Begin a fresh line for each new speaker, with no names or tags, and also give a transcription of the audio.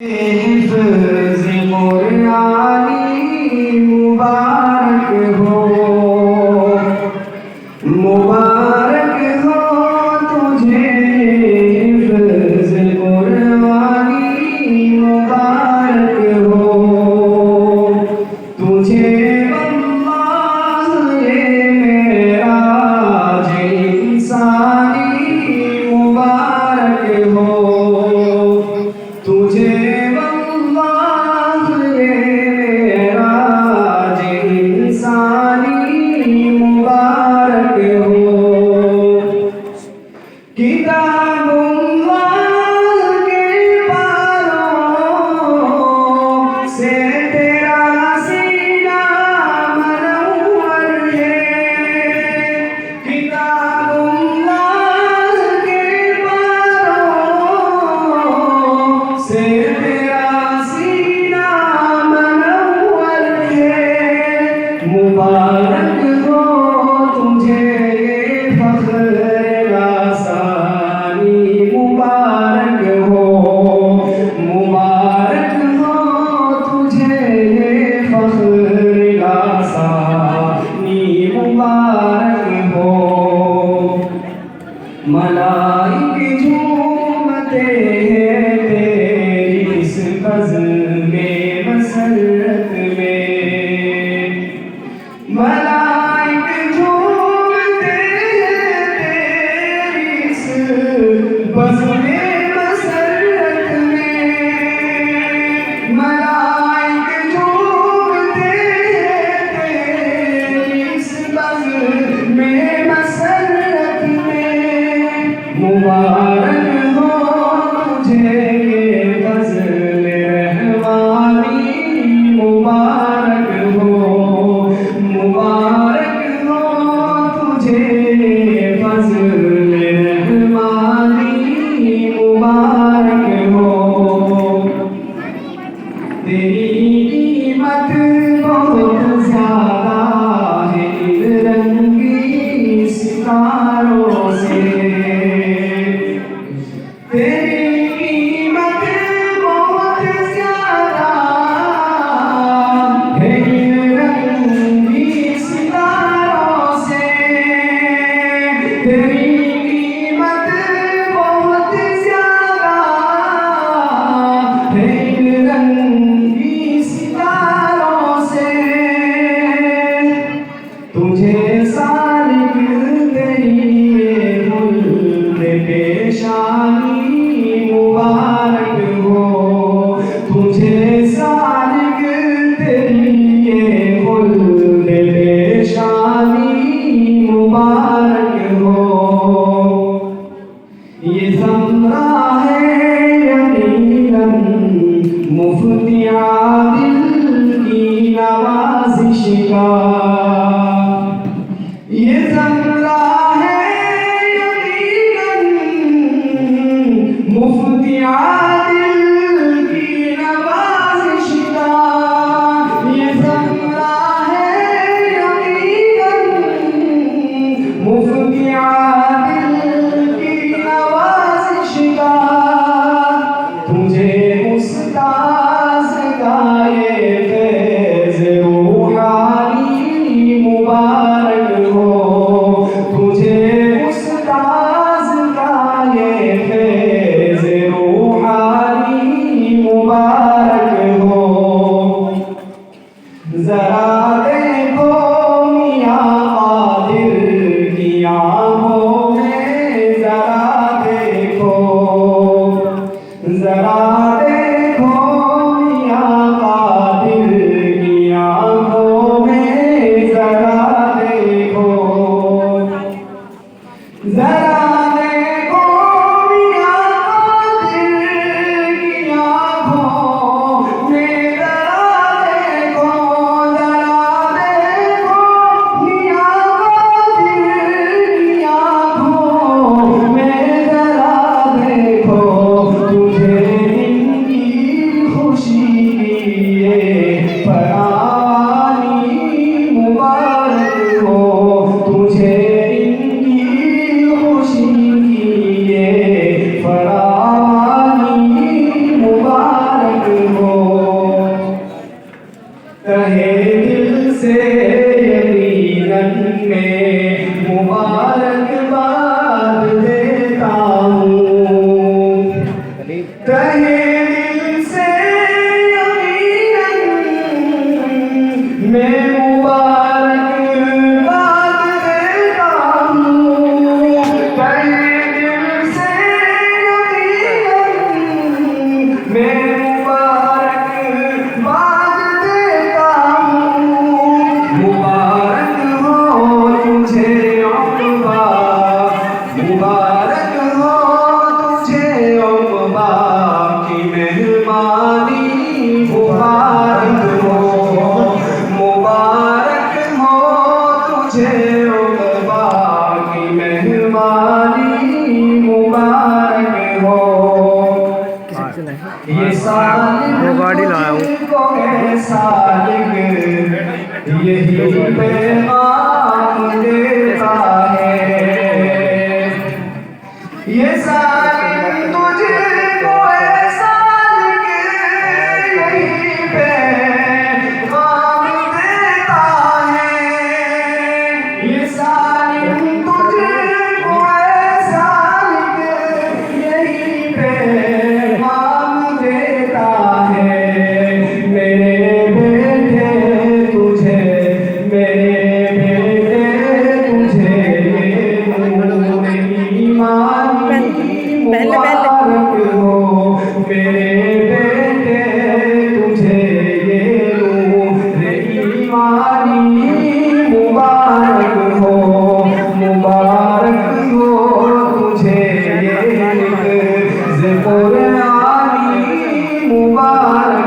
हिफ्ज़ Kuranyi मुबारक हो, मुबारक हो तुझे। हिफ्ज़ कुरआनी मुबारक हो तुझे। अल्लाह ये मेराज इंसानी मुबारक हो तुझे। मुबारक हो तुझे ये फख्र आसानी मुबारक हो, मुबारक हो तुझे ये फख्र आसानी मुबारक हो। मलाइक झूमते हैं तेरी इस फ़ज़्ल में मसरत में। मलाइक झूमते हैं तेरी इस फ़ज़्ल में मसरत में। मलाइक झूमते हैं तेरी इस फ़ज़्ल में मसरत में। मुबारक हो तुझे ये फ़ज़्ल रहमानी मुबारक हो, मुबारक हो तुझे फ़ज़्ल रहमानी मुबारक हो। तेरी कीमत बहुत ज़्यादा है इन रंगी सितारों से। तेरी कीमत बहुत ज़्यादा है इन रंगी सितारों से। तेरी कीमत बहुत ज़्यादा है इन रंगी सितारों से। तुझे सालिक तेरी गुल पेशानी मुबारक हो तुझे। सालिक तेरी गुल पेशानी मुबारक हो। ये ज़मरा है यकीनन मुफ्ती आदिल की नवाज़िश का। ये ज़मरा है यकीनन मुफ्ती आदिल की नवाज़िश का। ये ज़मरा है यकीनन मुफ्ती आदिल की नवाज़िश का। तुझे उस्ताज़ गाए फैज़ रूहानी मुबारक हो तुझे। उस्ताज़ गाए फैज़ रूहानी मुबारक हो। ज़रा देखो मियाँ क़ादिर की आँखों में, ज़रा देखो, ज़रा देखो मियाँ क़ादिर की आँखों में, ज़रा देखो, ज़रा देखो मियाँ क़ादिर की आँखों मेहमानी मुबारक हो तुझे उक़बा की मेहमानी मुबारक हो। ये सालिक को है सालिक यही पैगाम देता है। ये सालिक तुझको है सालिक यही पैगाम देता है। ये सालिक तुझको है सालिक यही पैगाम देता है। मेरे बेटे तुझे मुबारक हो। मेरे बेटे तुझे ये नूर ईमानी मुबारक हो। मुबारक हो तुझे ये हिफ्ज़ कुरानी मुबारक